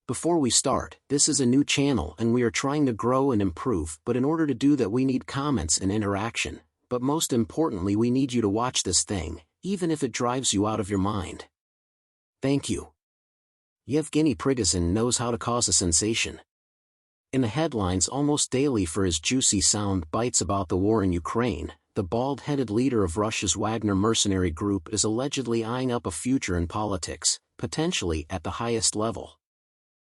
Before we start, this is a new channel and we are trying to grow and improve, but in order to do that we need comments and interaction, but most importantly we need you to watch this thing, even if it drives you out of your mind. Thank you. Yevgeny Prigozhin knows how to cause a sensation. In the headlines almost daily for his juicy sound bites about the war in Ukraine, the bald-headed leader of Russia's Wagner mercenary group is allegedly eyeing up a future in politics, potentially at the highest level.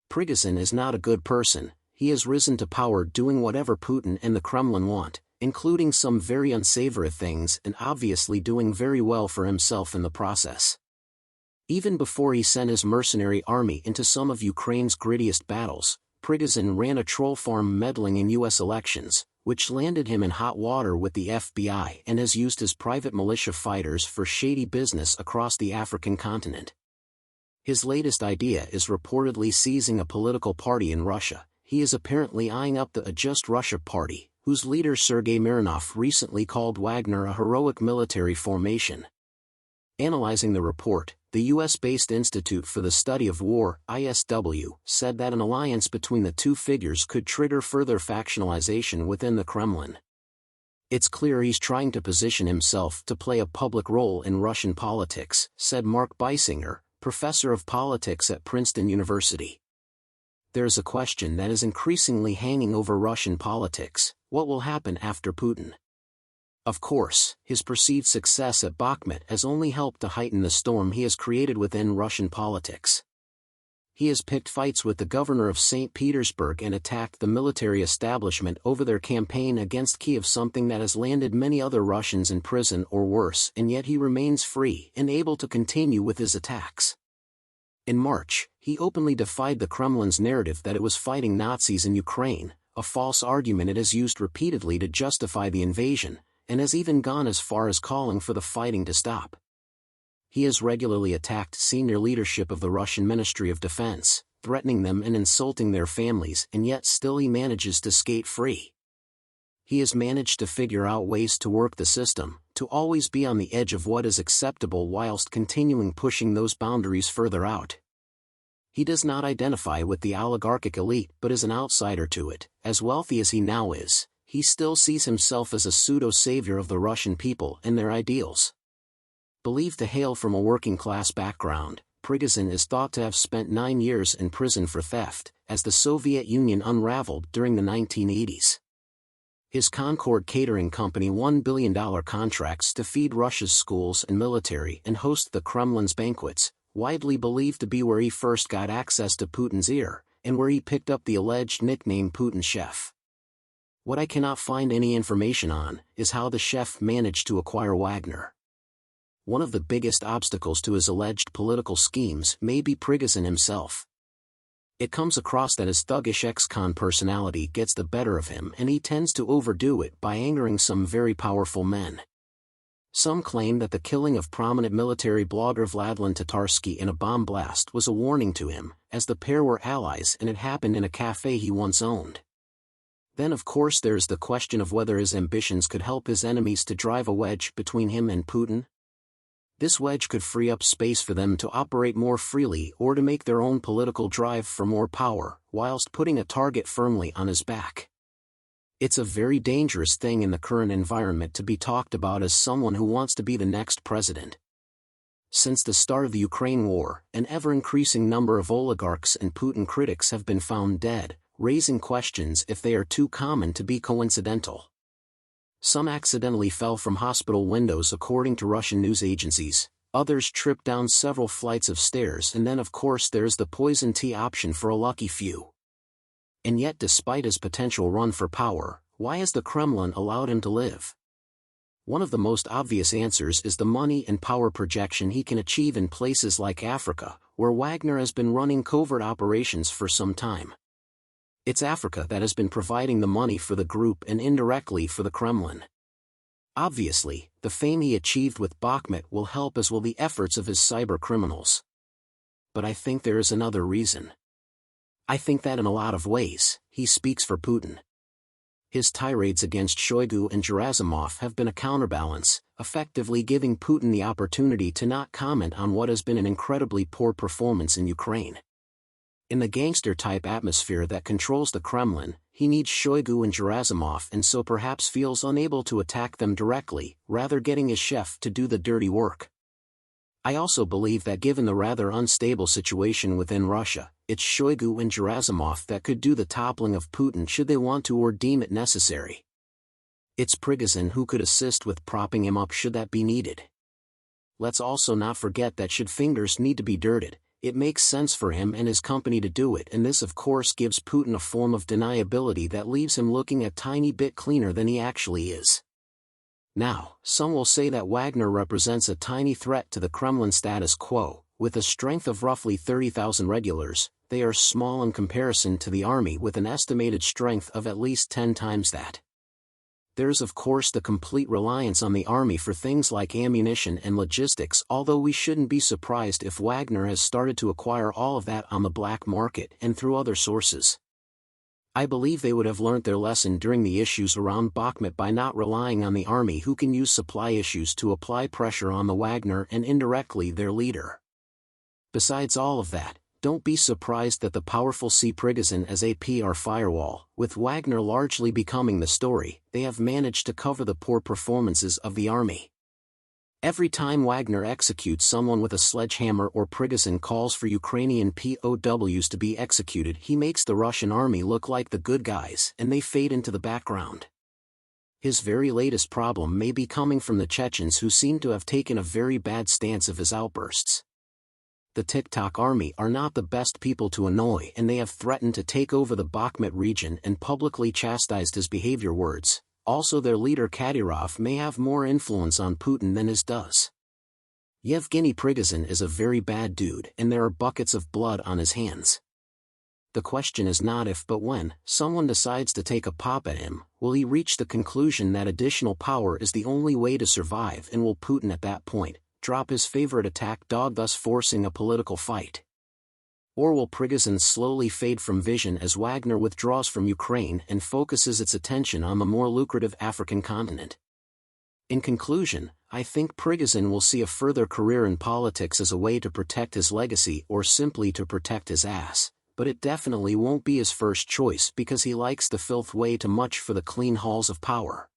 Prigozhin is not a good person. He has risen to power doing whatever Putin and the Kremlin want, including some very unsavory things and obviously doing very well for himself in the process. Even before he sent his mercenary army into some of Ukraine's grittiest battles, Prigozhin ran a troll farm meddling in U.S. elections, which landed him in hot water with the FBI and has used his private militia fighters for shady business across the African continent. His latest idea is reportedly seizing a political party in Russia. He is apparently eyeing up the Just Russia party, whose leader Sergei Mironov recently called Wagner a heroic military formation. Analyzing the report, the U.S.-based Institute for the Study of War, ISW, said that an alliance between the two figures could trigger further factionalization within the Kremlin. It's clear he's trying to position himself to play a public role in Russian politics, said Mark Beisinger, professor of politics at Princeton University. There's a question that is increasingly hanging over Russian politics: what will happen after Putin? Of course, his perceived success at Bakhmut has only helped to heighten the storm he has created within Russian politics. He has picked fights with the governor of St. Petersburg and attacked the military establishment over their campaign against Kiev, something that has landed many other Russians in prison or worse, and yet he remains free and able to continue with his attacks. In March, he openly defied the Kremlin's narrative that it was fighting Nazis in Ukraine, a false argument it has used repeatedly to justify the invasion, and has even gone as far as calling for the fighting to stop. He has regularly attacked senior leadership of the Russian Ministry of Defense, threatening them and insulting their families, and yet still he manages to skate free. He has managed to figure out ways to work the system, to always be on the edge of what is acceptable whilst continuing pushing those boundaries further out. He does not identify with the oligarchic elite but is an outsider to it. As wealthy as he now is, he still sees himself as a pseudo-savior of the Russian people and their ideals. Believed to hail from a working-class background, Prigozhin is thought to have spent 9 years in prison for theft, as the Soviet Union unraveled during the 1980s. His Concord catering company won $1 billion contracts to feed Russia's schools and military and host the Kremlin's banquets, widely believed to be where he first got access to Putin's ear, and where he picked up the alleged nickname Putin Chef. What I cannot find any information on is how the chef managed to acquire Wagner. One of the biggest obstacles to his alleged political schemes may be Prigozhin himself. It comes across that his thuggish ex-con personality gets the better of him and he tends to overdo it by angering some very powerful men. Some claim that the killing of prominent military blogger Vladlen Tatarsky in a bomb blast was a warning to him, as the pair were allies and it happened in a cafe he once owned. Then of course there's the question of whether his ambitions could help his enemies to drive a wedge between him and Putin. This wedge could free up space for them to operate more freely or to make their own political drive for more power, whilst putting a target firmly on his back. It's a very dangerous thing in the current environment to be talked about as someone who wants to be the next president. Since the start of the Ukraine war, an ever-increasing number of oligarchs and Putin critics have been found dead, raising questions if they are too common to be coincidental. Some accidentally fell from hospital windows according to Russian news agencies, others tripped down several flights of stairs, and then of course there's the poison tea option for a lucky few. And yet despite his potential run for power, why has the Kremlin allowed him to live? One of the most obvious answers is the money and power projection he can achieve in places like Africa, where Wagner has been running covert operations for some time. It's Africa that has been providing the money for the group and indirectly for the Kremlin. Obviously, the fame he achieved with Bakhmut will help, as will the efforts of his cyber criminals. But I think there is another reason. I think that in a lot of ways, he speaks for Putin. His tirades against Shoigu and Gerasimov have been a counterbalance, effectively giving Putin the opportunity to not comment on what has been an incredibly poor performance in Ukraine. In the gangster-type atmosphere that controls the Kremlin, he needs Shoigu and Gerasimov and so perhaps feels unable to attack them directly, rather getting his chef to do the dirty work. I also believe that given the rather unstable situation within Russia, it's Shoigu and Gerasimov that could do the toppling of Putin should they want to or deem it necessary. It's Prigozhin who could assist with propping him up should that be needed. Let's also not forget that should fingers need to be dirted, it makes sense for him and his company to do it, and this of course gives Putin a form of deniability that leaves him looking a tiny bit cleaner than he actually is. Now, some will say that Wagner represents a tiny threat to the Kremlin status quo. With a strength of roughly 30,000 regulars, they are small in comparison to the army with an estimated strength of at least 10 times that. There's of course the complete reliance on the army for things like ammunition and logistics, although we shouldn't be surprised if Wagner has started to acquire all of that on the black market and through other sources. I believe they would have learnt their lesson during the issues around Bakhmut by not relying on the army, who can use supply issues to apply pressure on the Wagner and indirectly their leader. Besides all of that, don't be surprised that the powerful see Prigozhin as a PR firewall. With Wagner largely becoming the story, they have managed to cover the poor performances of the army. Every time Wagner executes someone with a sledgehammer or Prigozhin calls for Ukrainian POWs to be executed, he makes the Russian army look like the good guys and they fade into the background. His very latest problem may be coming from the Chechens, who seem to have taken a very bad stance of his outbursts. The TikTok army are not the best people to annoy, and they have threatened to take over the Bakhmut region and publicly chastised his behavior. Words. Also, their leader Kadyrov may have more influence on Putin than his does. Yevgeny Prigozhin is a very bad dude and there are buckets of blood on his hands. The question is not if but when someone decides to take a pop at him, will he reach the conclusion that additional power is the only way to survive, and will Putin at that point drop his favorite attack dog, thus forcing a political fight? Or will Prigozhin slowly fade from vision as Wagner withdraws from Ukraine and focuses its attention on the more lucrative African continent? In conclusion, I think Prigozhin will see a further career in politics as a way to protect his legacy or simply to protect his ass, but it definitely won't be his first choice because he likes the filth way too much for the clean halls of power.